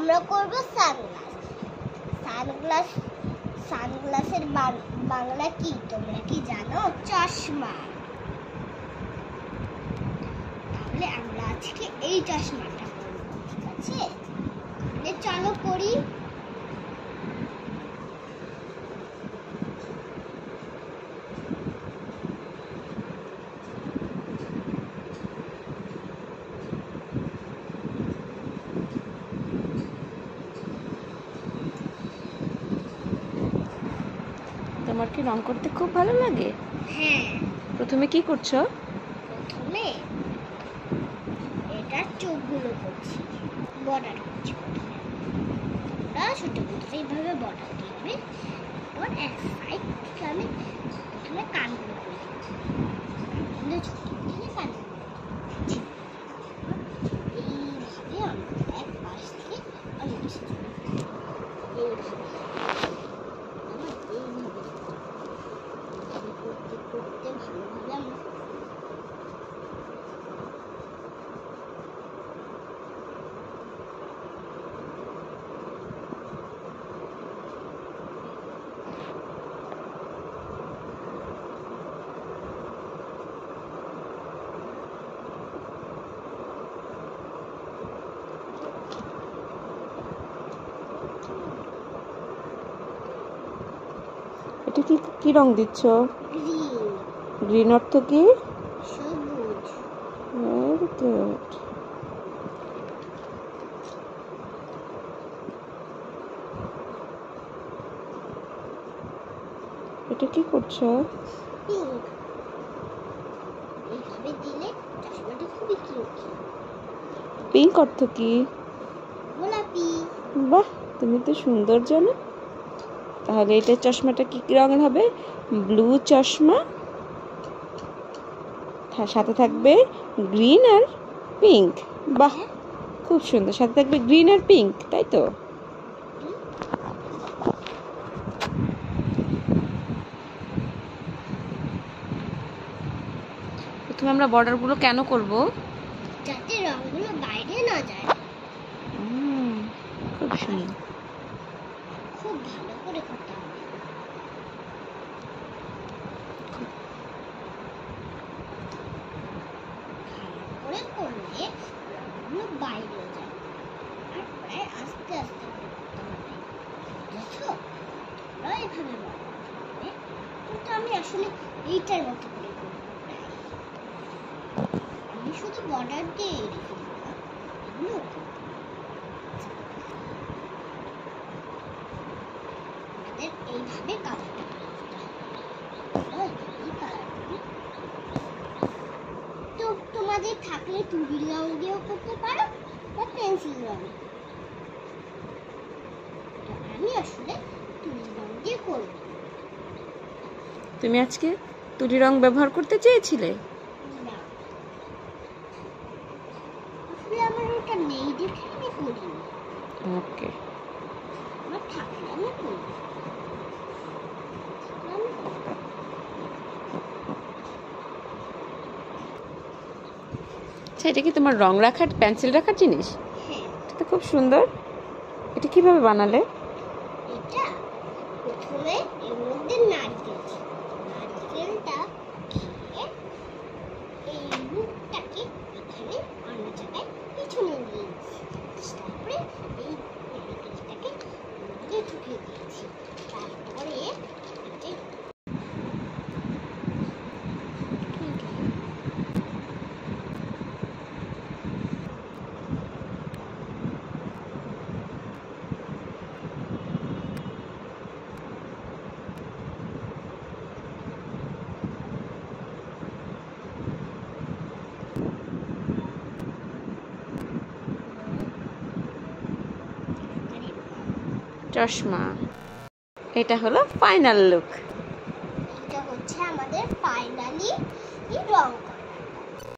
আমরা করব sunglass. Sunglass সানগ্লাসের Bangla কি তোমরা কি জানো? চশমা। তাহলে আমরা আজকে এই চশমাটা করব, ঠিক আছে? তাহলে চলো করি। তোমার কি রং করতে খুব ভালো লাগে? হ্যাঁ। প্রথমে কি করছো? প্রথমে এটার চোখগুলো করছি, বর্ডার করছি। আমরা ছোট করে এইভাবে বর্ডার দিবে। তারপর এক সাইড থেকে আমি প্রথমে কানগুলো করে দিচ্ছি। কানগুলো ছোট দিয়ে কানগুলো করছি। এইভাবে আমরা এক পাশ থেকে অন্য পাশে এইভাবে করতে করতে ভালোভাবে আমরা এটা কি রং দিচ্ছ? গ্রিন অর্থ কি? সবুজ। Very good. এটা কি করছো? পিঙ্ক। এইভাবে দিলে চশমাটা খুবই কিউট। পিঙ্ক অর্থ কি? গোলাপি। বাহ, তুমি তো সুন্দর জানো। তাহলে এটা চশমাটা কি রঙের হবে? ব্লু চশমা, সাথে থাকবে গ্রিন আর পিঙ্ক। বাহ, খুব সুন্দর। সাথে থাকবে গ্রিন আর পিঙ্ক, তাই তো? প্রথমে আমরা বর্ডারগুলো কেন করব? যাতে রংগুলো বাইরে না যায়। খুব সুন্দর। খুব ভালো করে করতে হবে। ভালো করে করলে রংগুলো বাইরে যায়। আর প্রায় আস্তে আস্তে করে করতে হবে, বুঝেছো? তোমরা এভাবে করবে, কিন্তু আমি আসলে এইটার মতো করে করবো। আমি শুধু বর্ডার দিয়ে রেখে দিলাম, এগুলো আমাদের এইভাবে কালারটা তো তোমাদের থাকলে তুলি রং দিয়েও করতে পারো বা পেন্সিল রং। আমি আসলে তুলি রং দিয়ে করব। তুমি আজকে তুলি রং ব্যবহার করতে চেয়েছিলে? না, আসলে আমার ওটা নেই দেখে আমি করিনি। ওকে। আমার থাকলে আমি করব। আচ্ছা, এটা কি তোমার রং রাখার, পেন্সিল রাখার জিনিস? হ্যাঁ। এটা তো খুব সুন্দর। এটা কিভাবে বানালে? এটা প্রথমে এর মধ্যে নারকেলটা খেয়ে এই মুখটাকে এখানে অন্য জায়গায় পিছনে দিয়ে দিয়েছি। তারপরে এই নারকেলটাকে মধ্যে ঢুকিয়ে দিয়েছি। তারপরে চশমা। এটা হলো ফাইনাল লুক।